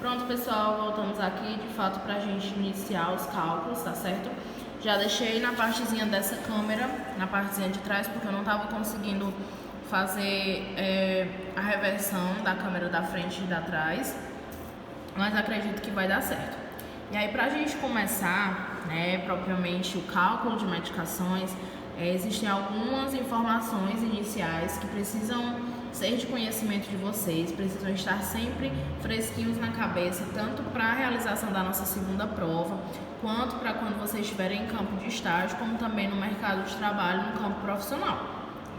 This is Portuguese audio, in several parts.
Pronto, pessoal, voltamos aqui de fato para a gente iniciar os cálculos, tá certo? Já deixei na partezinha dessa câmera, na partezinha de trás, porque eu não estava conseguindo fazer a reversão da câmera da frente e da trás, mas acredito que vai dar certo. E aí, para a gente começar, propriamente o cálculo de medicações, existem algumas informações iniciais que precisam ser de conhecimento de vocês, precisam estar sempre fresquinhos na cabeça, tanto para a realização da nossa segunda prova, quanto para quando vocês estiverem em campo de estágio, como também no mercado de trabalho, no campo profissional,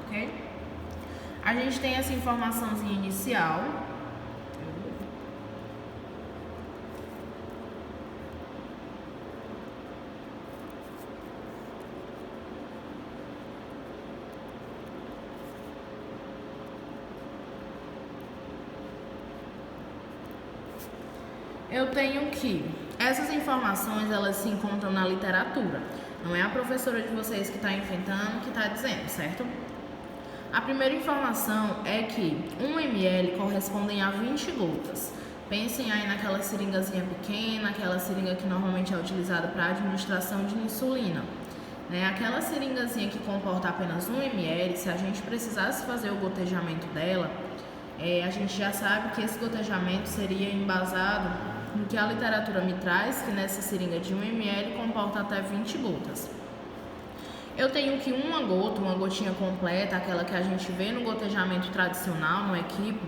ok? A gente tem essa informaçãozinha inicial. Eu tenho que essas informações elas se encontram na literatura, não é a professora de vocês que está inventando, que está dizendo, certo? A primeira informação é que 1 ml correspondem a 20 gotas. Pensem aí naquela seringazinha pequena, aquela seringa que normalmente é utilizada para administração de insulina. Aquela seringazinha que comporta apenas 1 ml, se a gente precisasse fazer o gotejamento dela, a gente já sabe que esse gotejamento seria embasado no que a literatura me traz, que nessa seringa de 1 ml comporta até 20 gotas. Eu tenho que uma gotinha completa, aquela que a gente vê no gotejamento tradicional, no equipo,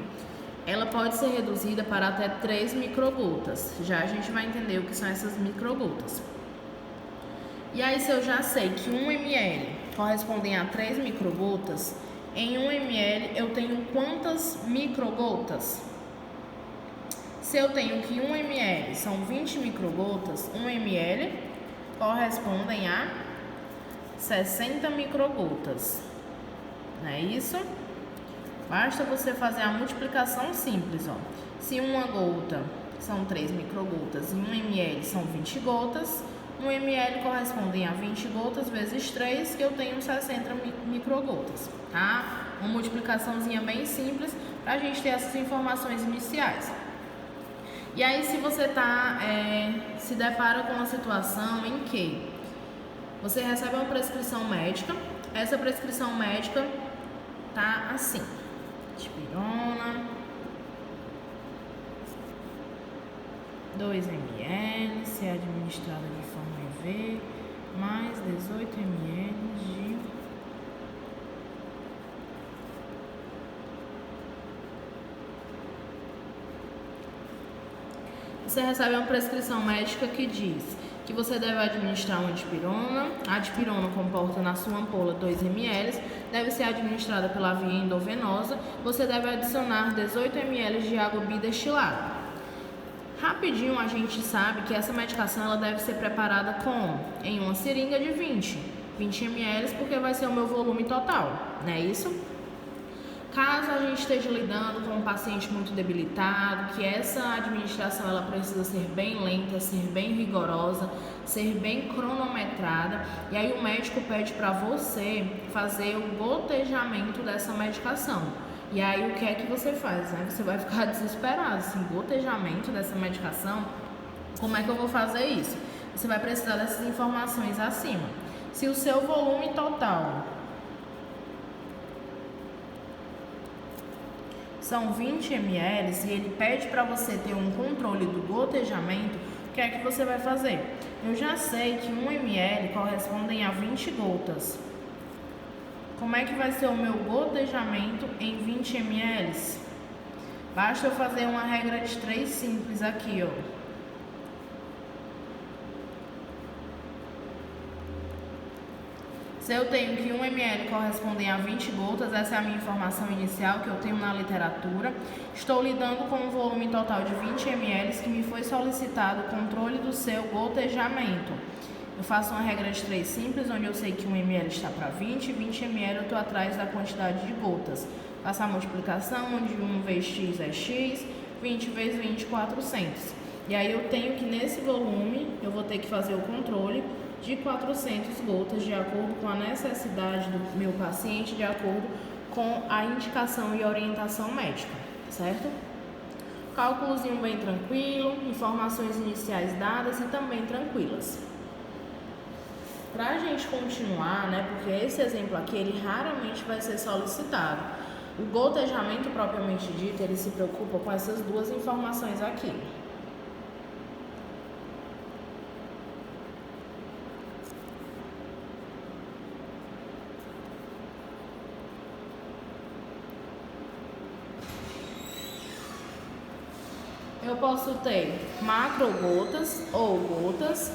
ela pode ser reduzida para até 3 microgotas. Já a gente vai entender o que são essas microgotas. E aí, se eu já sei que 1 ml correspondem a 3 microgotas, em 1 ml eu tenho quantas microgotas? Se eu tenho que 1 ml são 20 microgotas, 1 ml correspondem a 60 microgotas. Não é isso? Basta você fazer a multiplicação simples, ó. Se uma gota são 3 microgotas e 1 ml são 20 gotas, 1 ml correspondem a 20 gotas vezes 3, que eu tenho 60 microgotas, tá? Uma multiplicaçãozinha bem simples para a gente ter essas informações iniciais. E aí, se você se depara com uma situação em que você recebe uma prescrição médica, essa prescrição médica tá assim: dipirona, 2 ml, ser administrada de forma IV, mais 18 ml de Você recebe uma prescrição médica que diz que você deve administrar uma dipirona. A dipirona comporta na sua ampola 2 ml, deve ser administrada pela via endovenosa. Você deve adicionar 18 ml de água bidestilada. Rapidinho a gente sabe que essa medicação ela deve ser preparada como? Em uma seringa de 20 ml, porque vai ser o meu volume total, não é isso? Caso a gente esteja lidando com um paciente muito debilitado, que essa administração ela precisa ser bem lenta, ser bem rigorosa, ser bem cronometrada, e aí o médico pede para você fazer o gotejamento dessa medicação. E aí o que é que você faz? Você vai ficar desesperado, assim, gotejamento dessa medicação, como é que eu vou fazer isso? Você vai precisar dessas informações acima. Se o seu volume total são 20 ml e ele pede para você ter um controle do gotejamento, o que é que você vai fazer? Eu já sei que 1 ml correspondem a 20 gotas. Como é que vai ser o meu gotejamento em 20 ml? Basta eu fazer uma regra de 3 simples aqui, ó. Se eu tenho que 1 ml correspondem a 20 gotas, essa é a minha informação inicial que eu tenho na literatura. Estou lidando com um volume total de 20 ml que me foi solicitado o controle do seu gotejamento. Eu faço uma regra de 3 simples, onde eu sei que 1 ml está para 20 ml eu estou atrás da quantidade de gotas. Faço a multiplicação, onde 1 vezes x é x, 20 vezes 20, 400. E aí eu tenho que nesse volume, eu vou ter que fazer o controle de 400 gotas, de acordo com a necessidade do meu paciente, de acordo com a indicação e orientação médica, certo? Cálculozinho bem tranquilo, informações iniciais dadas e também tranquilas. Para a gente continuar, né, porque esse exemplo aqui, ele raramente vai ser solicitado. O gotejamento propriamente dito, ele se preocupa com essas duas informações aqui. Eu posso ter macrogotas ou gotas.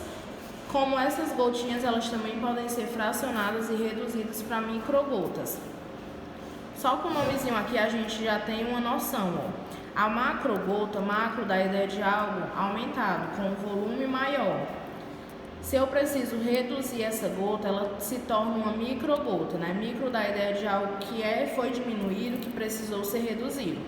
Como essas gotinhas, elas também podem ser fracionadas e reduzidas para microgotas. Só com o nomezinho aqui a gente já tem uma noção, ó. A macrogota, macro dá a ideia de algo aumentado, com um volume maior. Se eu preciso reduzir essa gota, ela se torna uma microgota, né? Micro dá a ideia de algo que foi diminuído, que precisou ser reduzido.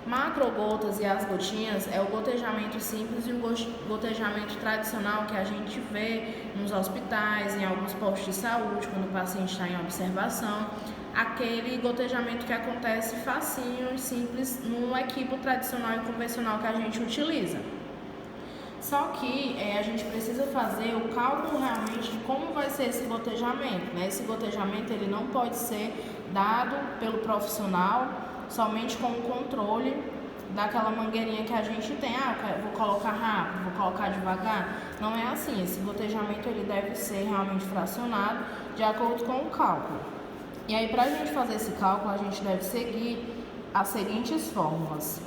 Macrogotas e as gotinhas é o gotejamento simples e o gotejamento tradicional que a gente vê nos hospitais, em alguns postos de saúde, quando o paciente está em observação. Aquele gotejamento que acontece facinho e simples no equipo tradicional e convencional que a gente utiliza. Só que a gente precisa fazer o cálculo realmente de como vai ser esse gotejamento, né? Esse gotejamento ele não pode ser dado pelo profissional somente com o controle daquela mangueirinha que a gente tem. Eu vou colocar rápido, vou colocar devagar. Não é assim. Esse gotejamento ele deve ser realmente fracionado de acordo com o cálculo. E aí, para a gente fazer esse cálculo, a gente deve seguir as seguintes fórmulas.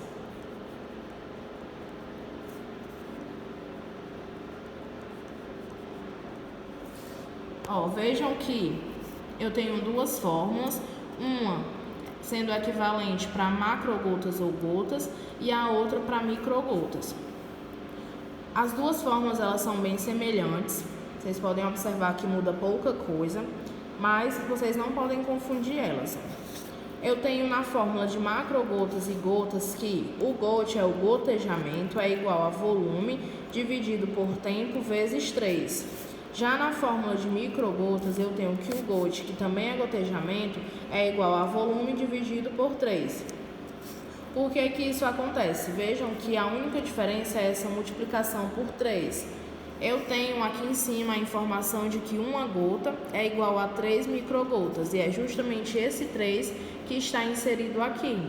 Vejam que eu tenho duas fórmulas, uma sendo equivalente para macrogotas ou gotas e a outra para microgotas. As duas fórmulas elas são bem semelhantes, vocês podem observar que muda pouca coisa, mas vocês não podem confundir elas. Eu tenho na fórmula de macrogotas e gotas que o GOT é o gotejamento, é igual a volume dividido por tempo vezes 3. Já na fórmula de microgotas, eu tenho que o GOT, que também é gotejamento, é igual a volume dividido por 3. Por que que isso acontece? Vejam que a única diferença é essa multiplicação por 3. Eu tenho aqui em cima a informação de que uma gota é igual a 3 microgotas, e é justamente esse 3 que está inserido aqui,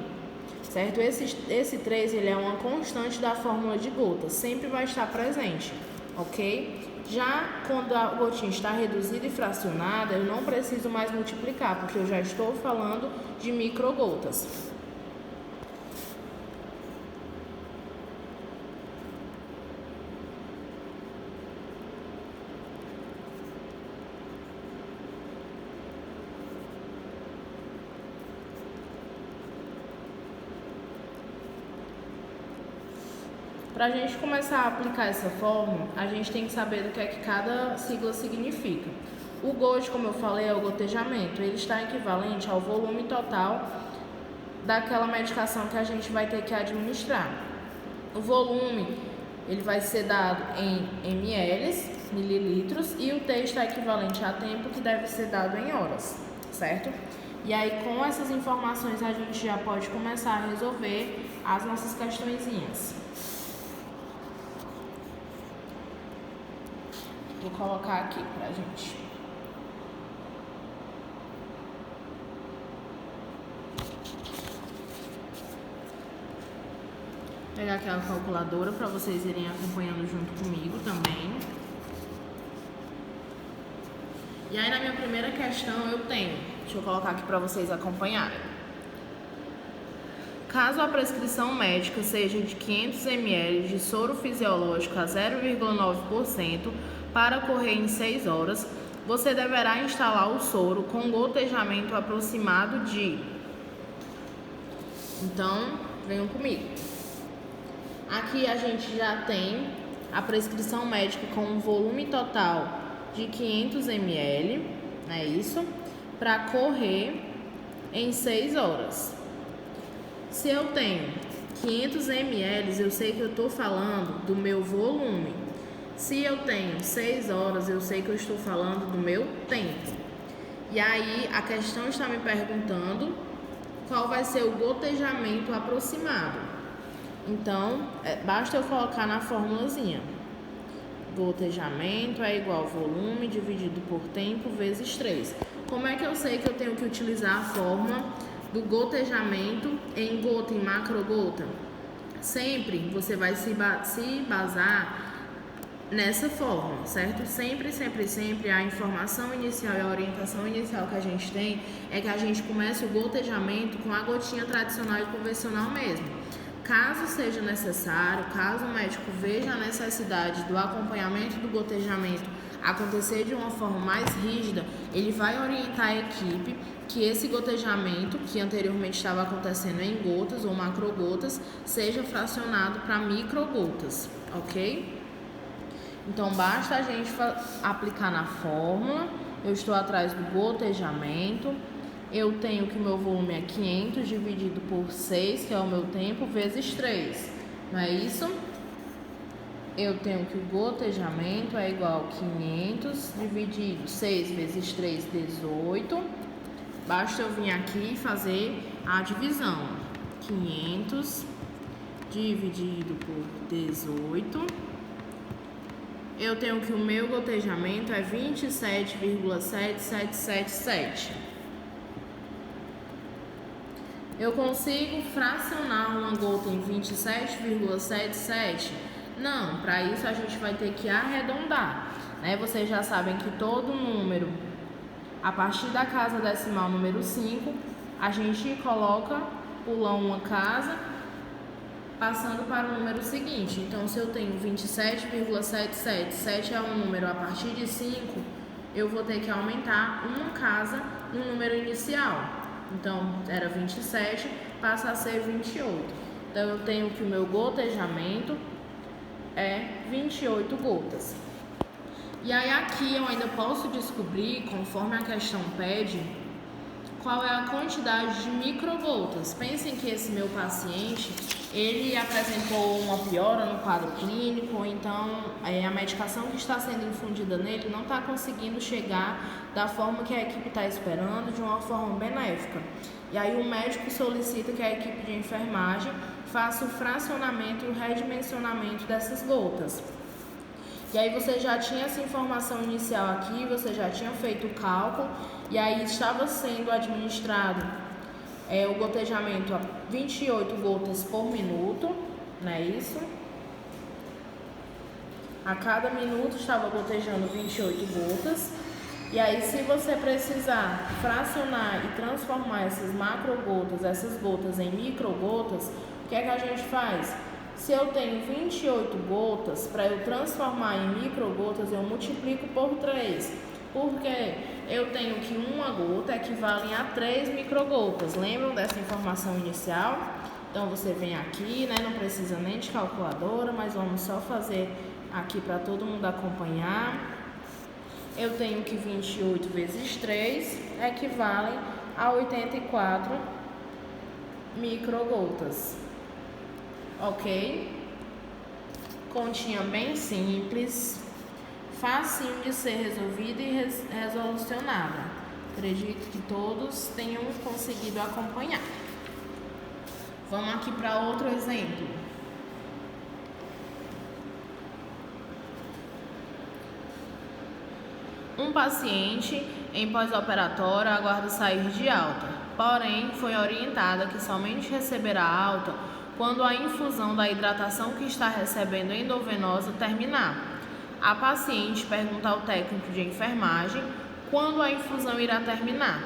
certo? Esse 3 ele é uma constante da fórmula de gotas, sempre vai estar presente, ok? Já quando a gotinha está reduzida e fracionada, eu não preciso mais multiplicar, porque eu já estou falando de microgotas. Para a gente começar a aplicar essa fórmula, a gente tem que saber do que é que cada sigla significa. O GOT, como eu falei, é o gotejamento. Ele está equivalente ao volume total daquela medicação que a gente vai ter que administrar. O volume, ele vai ser dado em ml, mililitros, e o T está equivalente a tempo, que deve ser dado em horas, certo? E aí, com essas informações, a gente já pode começar a resolver as nossas questõezinhas. Vou colocar aqui pra gente. Pegar aquela calculadora para vocês irem acompanhando junto comigo também. E aí, na minha primeira questão, eu tenho, deixa eu colocar aqui para vocês acompanharem. Caso a prescrição médica seja de 500 ml de soro fisiológico a 0,9%, para correr em 6 horas, você deverá instalar o soro com gotejamento aproximado de... Então, venham comigo. Aqui a gente já tem a prescrição médica com um volume total de 500 ml, é isso, para correr em 6 horas. Se eu tenho 500 ml, eu sei que eu estou falando do meu volume. Se eu tenho 6 horas, eu sei que eu estou falando do meu tempo. E aí, a questão está me perguntando qual vai ser o gotejamento aproximado. Então, basta eu colocar na formulazinha. Gotejamento é igual volume dividido por tempo vezes 3. Como é que eu sei que eu tenho que utilizar a fórmula do gotejamento em gota, em macrogota? Sempre você vai se basar nessa forma, certo? Sempre a informação inicial e a orientação inicial que a gente tem é que a gente comece o gotejamento com a gotinha tradicional e convencional mesmo. Caso seja necessário, caso o médico veja a necessidade do acompanhamento do gotejamento acontecer de uma forma mais rígida, ele vai orientar a equipe que esse gotejamento, que anteriormente estava acontecendo em gotas ou macrogotas, seja fracionado para microgotas, ok? Então, basta a gente aplicar na fórmula. Eu estou atrás do gotejamento. Eu tenho que o meu volume é 500 dividido por 6, que é o meu tempo, vezes 3. Não é isso? Eu tenho que o gotejamento é igual a 500 dividido 6 vezes 3, 18. Basta eu vir aqui e fazer a divisão. 500 dividido por 18. Eu tenho que o meu gotejamento é 27,7777. Eu consigo fracionar uma gota em 27,77? Não, para isso a gente vai ter que arredondar, né? Vocês já sabem que todo número, a partir da casa decimal número 5, a gente pula uma casa, passando para o número seguinte. Então, se eu tenho 27,77, 7 é um número a partir de 5, eu vou ter que aumentar uma casa no número inicial. Então, era 27, passa a ser 28. Então, eu tenho que o meu gotejamento é 28 gotas. E aí, aqui eu ainda posso descobrir, conforme a questão pede, qual é a quantidade de microgotas. Pensem que esse meu paciente, ele apresentou uma piora no quadro clínico, ou então a medicação que está sendo infundida nele não está conseguindo chegar da forma que a equipe está esperando, de uma forma benéfica. E aí o médico solicita que a equipe de enfermagem faça o fracionamento e o redimensionamento dessas gotas. E aí você já tinha essa informação inicial aqui, você já tinha feito o cálculo, e aí estava sendo administrado o gotejamento a 28 gotas por minuto, não é isso? A cada minuto estava gotejando 28 gotas. E aí, se você precisar fracionar e transformar essas macrogotas, essas gotas em microgotas, o que é que a gente faz? Se eu tenho 28 gotas, para eu transformar em microgotas, eu multiplico por 3. Porque eu tenho que uma gota equivale a 3 microgotas. Lembram dessa informação inicial? Então, você vem aqui, né? Não precisa nem de calculadora, mas vamos só fazer aqui para todo mundo acompanhar. Eu tenho que 28 vezes 3 equivalem a 84 microgotas. Ok? Continha bem simples, facinho de ser resolvida e resolucionada. Acredito que todos tenham conseguido acompanhar. Vamos aqui para outro exemplo. Um paciente em pós-operatório aguarda sair de alta, porém foi orientada que somente receberá alta quando a infusão da hidratação que está recebendo endovenosa terminar. A paciente pergunta ao técnico de enfermagem quando a infusão irá terminar,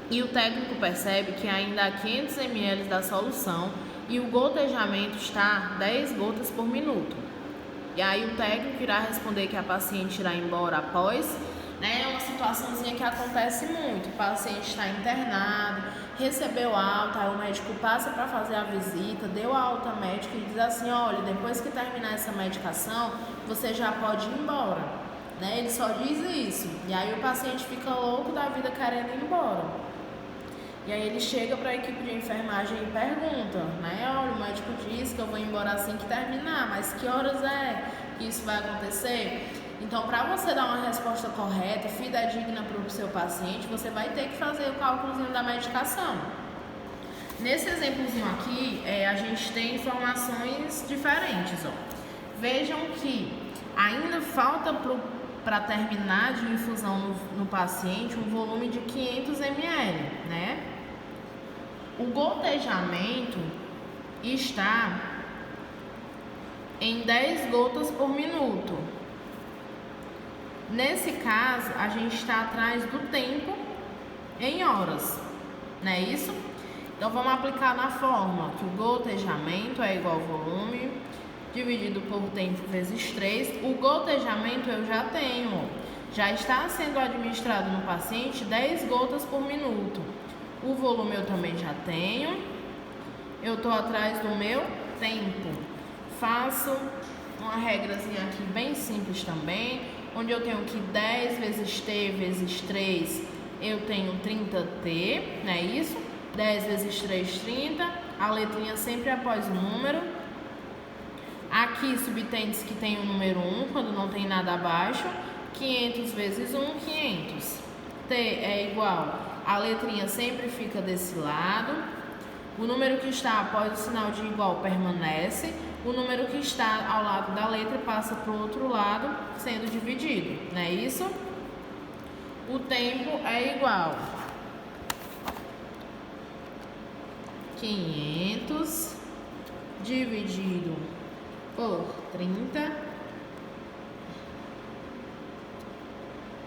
e o técnico percebe que ainda há 500 ml da solução e o gotejamento está 10 gotas por minuto. E aí o técnico irá responder que a paciente irá embora após, é uma situaçãozinha que acontece muito. O paciente está internado, recebeu alta, aí o médico passa para fazer a visita, deu a alta médica e diz assim: olha, depois que terminar essa medicação, você já pode ir embora. Ele só diz isso. E aí o paciente fica louco da vida querendo ir embora. E aí ele chega para a equipe de enfermagem e pergunta, olha, o médico disse que eu vou embora assim que terminar, mas que horas é que isso vai acontecer? Então, para você dar uma resposta correta, fidedigna para o seu paciente, você vai ter que fazer o cálculozinho da medicação. Nesse exemplozinho aqui, a gente tem informações diferentes, ó. Vejam que ainda falta para terminar de infusão no paciente um volume de 500 ml, né? O gotejamento está em 10 gotas por minuto. Nesse caso, a gente está atrás do tempo em horas, não é isso? Então, vamos aplicar na fórmula que o gotejamento é igual ao volume dividido por tempo vezes 3. O gotejamento eu já tenho, já está sendo administrado no paciente 10 gotas por minuto. O volume eu também já tenho, eu estou atrás do meu tempo. Faço uma regrazinha aqui bem simples também, onde eu tenho que 10 vezes T vezes 3, eu tenho 30T, não é isso? 10 vezes 3, 30, a letrinha sempre após o número. Aqui, subtende que tem o número 1, quando não tem nada abaixo. 500 vezes 1, 500. T é igual, a letrinha sempre fica desse lado. O número que está após o sinal de igual permanece. O número que está ao lado da letra passa para o outro lado, sendo dividido, não é isso? O tempo é igual 500 dividido por 30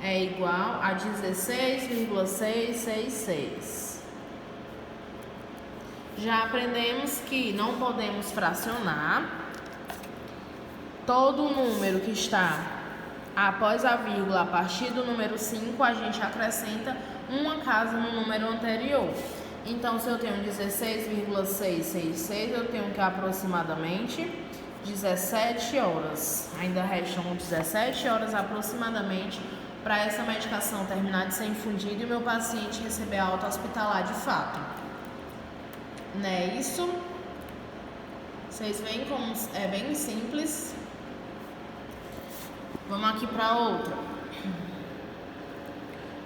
é igual a 16,666. Já aprendemos que não podemos fracionar. Todo número que está após a vírgula, a partir do número 5, a gente acrescenta uma casa no número anterior. Então, se eu tenho 16,666, eu tenho que aproximadamente 17 horas. Ainda restam 17 horas aproximadamente para essa medicação terminar de ser infundida e o meu paciente receber alta hospitalar de fato. Não é isso? Vocês veem como é bem simples. Vamos aqui para outra.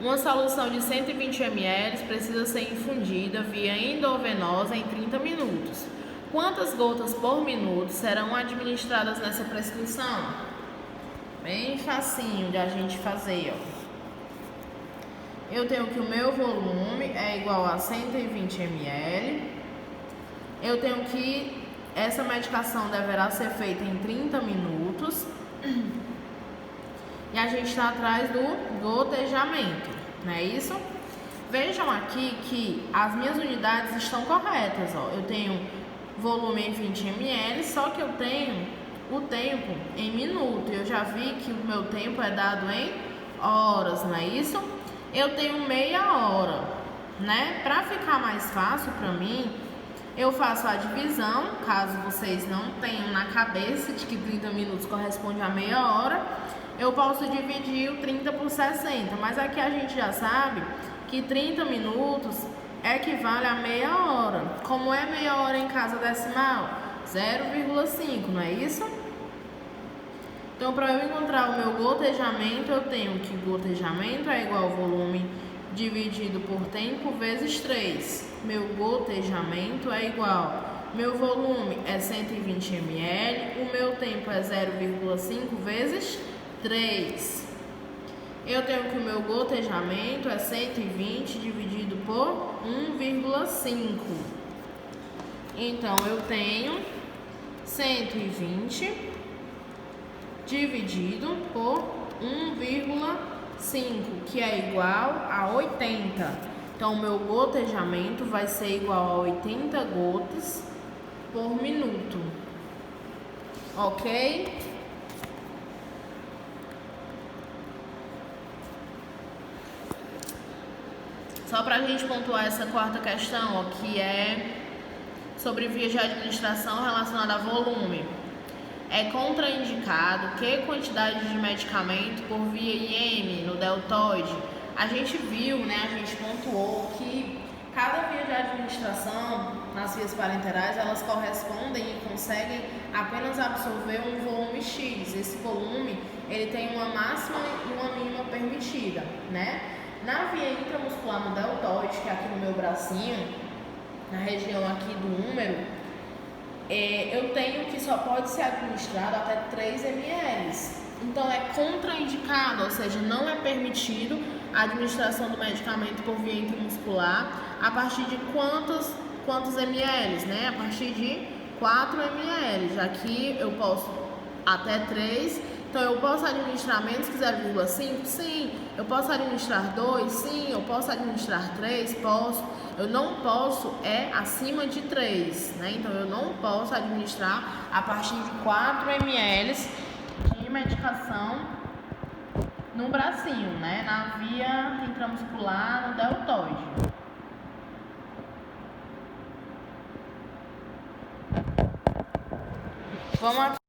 Uma solução de 120 ml precisa ser infundida via endovenosa em 30 minutos. Quantas gotas por minuto serão administradas nessa prescrição? Bem facinho de a gente fazer, ó. Eu tenho que o meu volume é igual a 120 ml. Eu tenho que essa medicação deverá ser feita em 30 minutos. E a gente está atrás do gotejamento, não é isso? Vejam aqui que as minhas unidades estão corretas, ó. Eu tenho volume em 20 ml, só que eu tenho o tempo em minuto. Eu já vi que o meu tempo é dado em horas, não é isso? Eu tenho meia hora, né? Para ficar mais fácil para mim, eu faço a divisão, caso vocês não tenham na cabeça de que 30 minutos corresponde a meia hora. Eu posso dividir o 30 por 60, mas aqui a gente já sabe que 30 minutos equivale a meia hora. Como é meia hora em casa decimal? 0,5, não é isso? Então, para eu encontrar o meu gotejamento, eu tenho que gotejamento é igual ao volume dividido por tempo vezes 3. Meu gotejamento é igual, meu volume é 120 ml, o meu tempo é 0,5 vezes 3. Eu tenho que o meu gotejamento é 120 dividido por 1,5. Então, eu tenho 120 dividido por 1,5, que é igual a 80. Então, o meu gotejamento vai ser igual a 80 gotas por minuto. Ok? Só para a gente pontuar essa quarta questão, ó, que é sobre vias de administração relacionada a volume. É contraindicado que quantidade de medicamento por via IM no deltoide. A gente viu, né, a gente pontuou que cada via de administração nas vias parenterais, elas correspondem e conseguem apenas absorver um volume X. Esse volume, ele tem uma máxima e uma mínima permitida, né? Na via intramuscular no deltoide, que é aqui no meu bracinho, na região aqui do úmero, eu tenho que só pode ser administrado até 3 ml. Então é contraindicado, ou seja, não é permitido a administração do medicamento por via intramuscular a partir de quantos ml, né? A partir de 4 ml. Aqui eu posso até 3. Então eu posso administrar menos que 0,5? Sim. Eu posso administrar 2? Sim. Eu posso administrar 3? Posso. Eu não posso acima de 3, né? Então eu não posso administrar a partir de 4 ml de medicação no bracinho, né? Na via intramuscular, no deltoide. Vamos aqui.